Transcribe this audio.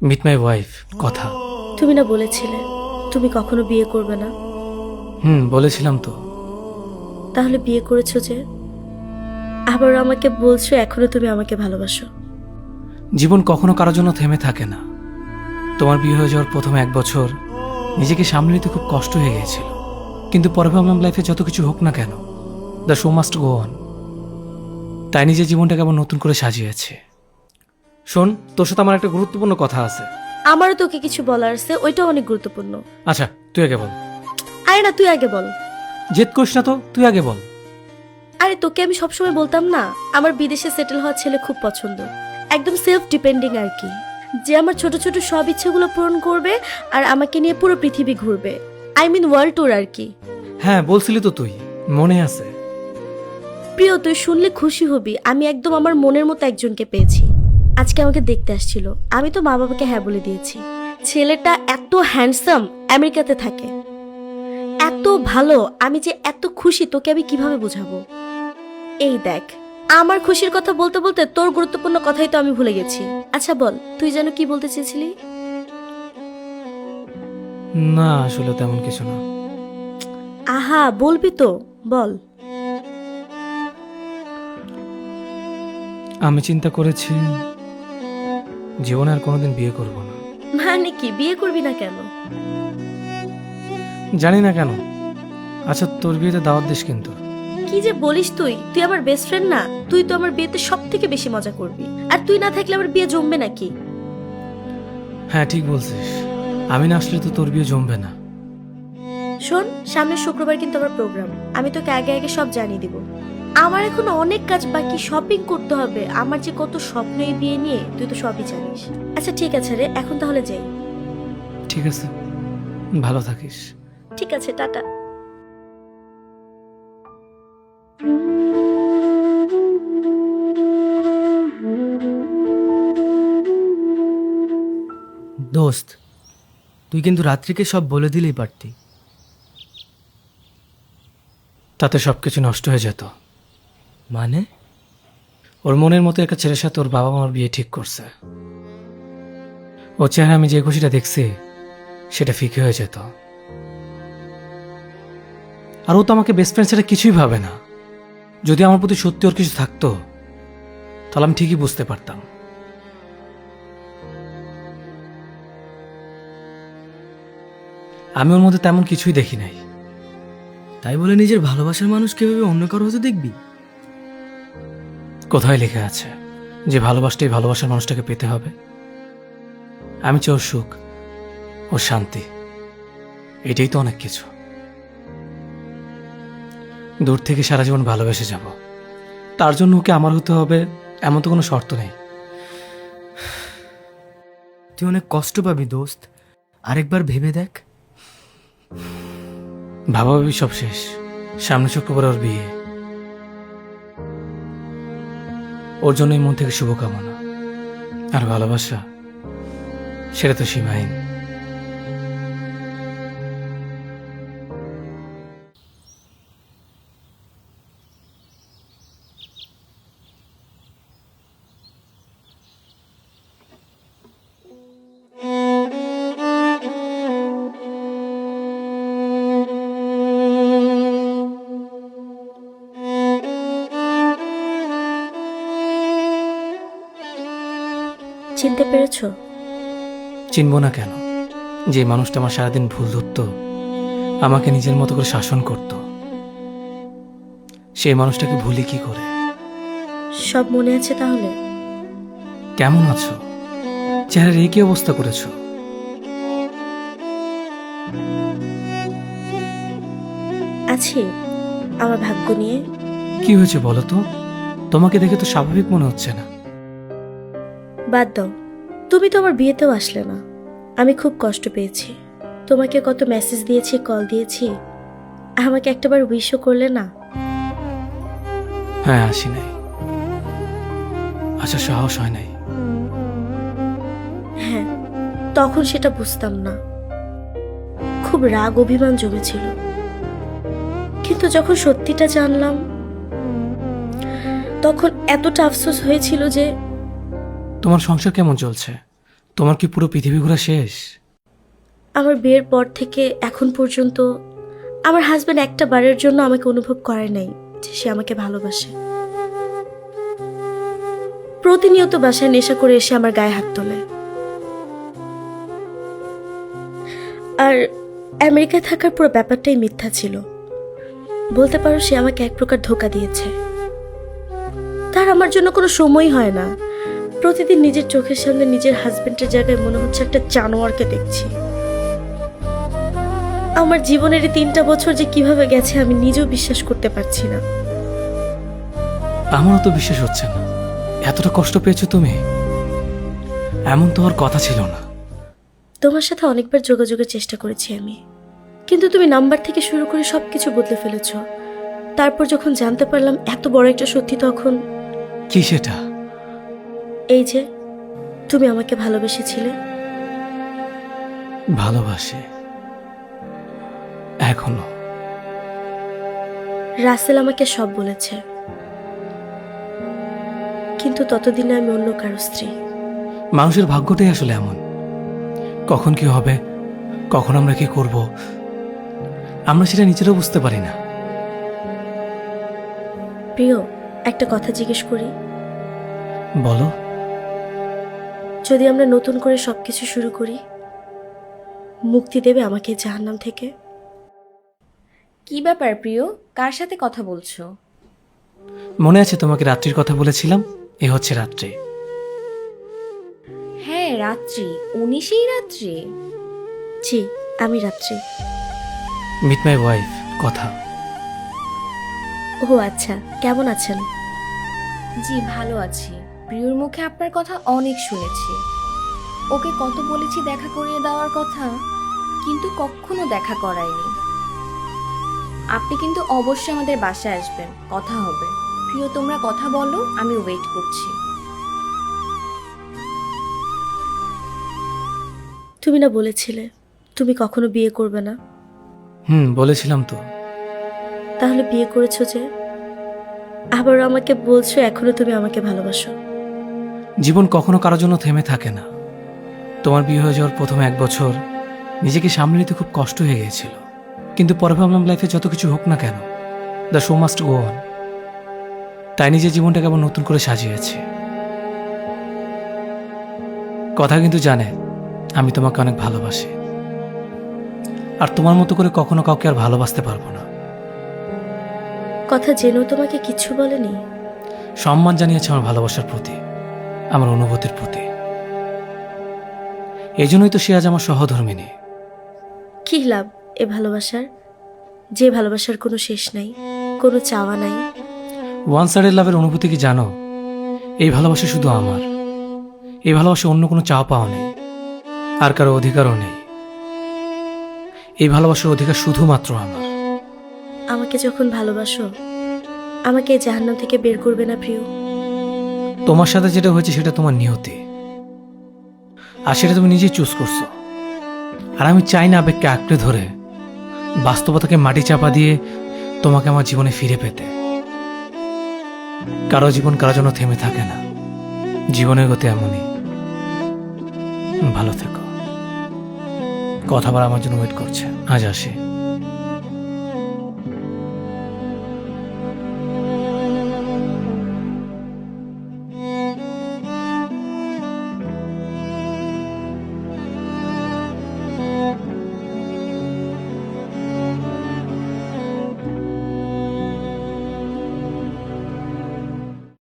Meet my wife কথা। তুমি না বলেছিলে তুমি কখনো বিয়ে করবে না? বলেছিলাম তো। তাহলে বিয়ে করেছো যে, আবার আমাকে বলছো এখনো তুমি আমাকে ভালোবাসো। জীবন কখনো কারোর জন্য থেমে থাকে না। তোমার বিয়ে হয়ে যাওয়ার প্রথম 1 বছর নিজেকে সামনে নিতে খুব কষ্ট হয়ে গিয়েছিল, কিন্তু পরে ভাবলাম লাইফে যত কিছু হোক না কেন, the show must go on. তাই নিজের জীবনটাকে আবার নতুন করে সাজিয়েছে। শোন, তোর সাথে আমার একটা গুরুত্বপূর্ণ কথা আছে। আমারও তোকে কিছু বলার আছে, ওইটাও অনেক গুরুত্বপূর্ণ। আচ্ছা, তুই আগে বল। আরে না, তুই আগে বল। জেদ করিস না তো, তুই আগে বল। আরে তোকে আমি সবসময় বলতাম না, আমার বিদেশে সেটেল হওয়া ছেলে খুব পছন্দ, একদম সেলফ ডিপেন্ডিং আর কি, যে আমার ছোট ছোট সব ইচ্ছেগুলো পূরণ করবে আর আমাকে নিয়ে পুরো পৃথিবী ঘুরবে। আই মিন ওয়ার্ল্ড ট্যুর আর কি। হ্যাঁ, বলছিলি তো তুই, মনে আছে। প্রিয়, তুই শুনলে খুশি হবি, আমি একদম আমার মনের মতো একজনকে পেয়েছি। আজকে আমাকে দেখতে আসছিল, আমি তো মা বাবাকে হ্যাঁ বলে দিয়েছি। ছেলেটা এত হ্যান্ডসাম, আমেরিকাতে থাকে, এত ভালো, আমি যে এত খুশি তোকে আমি কিভাবে বোঝাবো। এই দেখ, আমার খুশির কথা বলতে বলতে তোর গুরুত্বপূর্ণ কথাই তো আমি ভুলে গেছি। আচ্ছা বল, তুই যেন কি বলতে চেয়েছিলি? না, আসলে তেমন কিছু না। আহা, বলবি তো, বল। আমি চিন্তা করেছি জীবনে আর কোনোদিন বিয়ে করব না। মানে কি, বিয়ে করবি না কেন? জানি না কেন। আচ্ছা, তোর বিয়েতে দাওয়াত দিস কিন্তু। কি যে বলিস তুই, তুই আমার বেস্ট ফ্রেন্ড না? তুই তো আমার বিয়েতে সব থেকে বেশি মজা করবি, আর তুই না থাকলে আমার বিয়ে জমবে নাকি? হ্যাঁ, ঠিক বলছিস। আমি না আসলে তো তোর বিয়ে জমবে না। শোন, সামনের শুক্রবার কিন্তু আমার প্রোগ্রাম, আমি তোকে আগে আগে সব জানিয়ে দিব। আমার এখন অনেক কাজ বাকি, শপিং করতে হবে, আমার যে কত স্বপ্ন এই বিয়ে নিয়ে, তুই তো সবই জানিস। আচ্ছা ঠিক আছে রে, এখন তাহলে যাই। ঠিক আছে, ভালো থাকিস। ঠিক আছে, টাটা। দোস্ত, তুই কিন্তু রাত্রিকে সব বলে দিলেই পারতি। তাতে সবকিছু নষ্ট হয়ে যেত। মানে? ওর মনের মতো একটা ছেলের সাথে ওর বাবা মার বিয়ে ঠিক করছে। ওর চেহারা আমি যে খুশিটা দেখছি সেটা ফিকে হয়ে যেত। আর ও তো আমাকে বেস্ট ফ্রেন্ড সেটা কিছুই ভাবে না। যদি আমার প্রতি সত্যি ওর কিছু থাকতো তাহলে আমি ঠিকই বুঝতে পারতাম। আমি ওর মধ্যে তেমন কিছুই দেখি নাই। তাই বলে নিজের ভালোবাসার মানুষকে ভেবে অন্য কারো হতে দেখবি? কোথায় লেখা আছে যে ভালোবাসতেই ভালোবাসার মানুষটাকে পেতে হবে? আমি চাই ওর সুখ, ওর শান্তি, এটাই তো অনেক কিছু। দূর থেকে সারা জীবন ভালোবেসে যাব, তার জন্য ওকে আমার হতে হবে এমন তো কোনো শর্ত নেই। তুই অনেক কষ্ট পাবি দোস্ত, আরেকবার ভেবে দেখ। ভাবাভাবি সব শেষ, সামনে শুক্রবার ওর বিয়ে। ওর জন্যই মন থেকে শুভকামনা। আর ভালোবাসা, সেটা তো সীমাহীন। চিনতে পেরেছো? চিনব না কেন? যে মানুষটা আমার সারাদিন ভুল ধরত, আমাকে নিজের মতো করে শাসন করত, সেই মানুষটাকে ভুলি কি করে? সব মনে আছে তাহলে? কেমন আছো? চেহারার এই কি অবস্থা করেছো? আছি, আমার ভাগ্য নিয়ে। কি হয়েছে বলো তো? তোমাকে দেখে তো স্বাভাবিক মনে হচ্ছে না। বাদ দাও, তুমি তো আমার বিয়েতেও আসলে না। আমি খুব কষ্ট পেয়েছি, তোমাকে কত মেসেজ দিয়েছি, কল দিয়েছি, আমাকে একটাবার উইশও করলে না। হ্যাঁ, আসি নাই, আচ্ছা সাহস হয় নাই। হ্যাঁ, তখন সেটা বুঝতাম না, খুব রাগ অভিমান জমেছিল, কিন্তু যখন সত্যিটা জানলাম তখন এতটা আফসোস হয়েছিল যে। তোমার সংসার কেমন চলছে? তোমার কি পুরো পৃথিবী ঘোরা শেষ? আমার বিয়ের পর থেকে এখন পর্যন্ত আমার হাজব্যান্ড একটা বারের জন্য আমাকে অনুভব করে নাই যে সে আমাকে ভালোবাসে। প্রতিনিয়ত বাসায় নেশা করে এসে আমার গায়ে হাত তোলে। আর আমেরিকায় থাকার পুরো ব্যাপারটাই মিথ্যা ছিল। বলতে পারো সে আমাকে এক প্রকার ধোঁকা দিয়েছে। তার আমার জন্য কোনো সময় হয় না। প্রতিদিন নিজের চোখের সামনে নিজের হাজবেন্ডের জায়গায় মনে হচ্ছে একটা জানোয়ারকে দেখছি। আমার জীবনের এই 3টা বছর যে কিভাবে গেছে আমি নিজেও বিশ্বাস করতে পারছি না। আমারও তো বিশ্বাস হচ্ছে না। এতটা কষ্ট পেয়েছো তুমি? এমন তো আর কথা ছিল না। তোমার সাথে অনেকবার যোগাযোগের চেষ্টা করেছি আমি, কিন্তু তুমি নাম্বার থেকে শুরু করে সবকিছু বদলে ফেলেছো। তারপর যখন জানতে পারলাম এত বড় একটা সত্যি, তখন কি সেটা? এই যে তুমি আমাকে ভালোবেসেছিলে। ভালোবাসে এখনো। রাসেল আমাকে সব বলেছে, কিন্তু ততদিনে আমি অন্য কারো স্ত্রী। মানুষের ভাগ্যটাই আসলে এমন। কখন কি হবে, কখন আমরা কি করব, আমরা সেটা নিজেরাও বুঝতে পারি না। প্রিয়, একটা কথা জিজ্ঞেস করি। বলো। যদি আমরা নতুন করে সবকিছু শুরু করি, মুক্তি দেবে আমাকে জাহান্নাম থেকে? কি ব্যাপার প্রিয়, কার সাথে কথা বলছো? মনে আছে তোমাকে রাত্রির কথা বলেছিলাম? এ হচ্ছে রাত্রি। হ্যাঁ রাত্রি, উনি সেই রাত্রি। জি, আমি রাত্রি। মিট মাই ওয়াইফ কথা। ও আচ্ছা, কেমন আছেন? জি ভালো আছি। প্রিয়র মুখে আপনার কথা অনেক শুনেছি। ওকে কত বলেছি দেখা করিয়ে দেওয়ার কথা, কিন্তু কখনো দেখা করায়নি। আপনি কিন্তু অবশ্যই আমাদের বাসায় আসবেন, কথা হবে। প্রিয় তোমরা কথা বলো, আমি ওয়েট করছি। তুমি না বলেছিলে তুমি কখনো বিয়ে করবে না? বলেছিলাম তো। তাহলে বিয়ে করেছো যে? আবার আমাকে বলছো এখনো তুমি আমাকে ভালোবাসো। জীবন কখনো কারোর জন্য থেমে থাকে না। তোমার বিয়ে হয়ে যাওয়ার প্রথম 1 বছর নিজেকে সামলে নিতে খুব কষ্ট হয়ে গিয়েছিল, কিন্তু পরে ভাবলাম লাইফে যত কিছু হোক না কেন, the show must go on. তাই নিজের জীবনটাকে আবার নতুন করে সাজিয়েছি। কথা কিন্তু জানে আমি তোমাকে অনেক ভালোবাসি, আর তোমার মতো করে কখনো কাউকে আর ভালোবাসতে পারবো না। কথা জেনেও তোমাকে কিছু বলেনি? সম্মান জানিয়েছে আমার ভালোবাসার প্রতি, আমার অনুভূতির প্রতি। এই জন্যই তো সে আজ আমার সহধর্মিনী। কি লাভ এ ভালোবাসার, যে ভালোবাসার কোনো শেষ নাই, কোনো চাওয়া নাই? ওয়ান সাইডেড লাভের অনুভূতি কি জানো? এই ভালোবাসা শুধু আমার। এই ভালোবাসা অন্য কোনো চাওয়া পাওয়া নেই, আর কারো অধিকারও নেই। এই ভালোবাসার অধিকার শুধুমাত্র আমার। আমাকে যখন ভালোবাসো, আমাকে এই জাহান্নাম থেকে বের করবে না প্রিয়? তোমার সাথে যেটা হয়েছে সেটা তোমার নিয়তি, আর সেটা তুমি নিজেই চুজ করছো। আর আমি চাই না আবেগকে আঁকড়ে ধরে বাস্তবতাকে মাটি চাপা দিয়ে তোমাকে আমার জীবনে ফিরে পেতে। কারো জীবন কারোর জন্য থেমে থাকে না। জীবনের গতি এমনই। ভালো থেকো। কথা বলা আমার জন্য ওয়েট করছে। আজ আসি।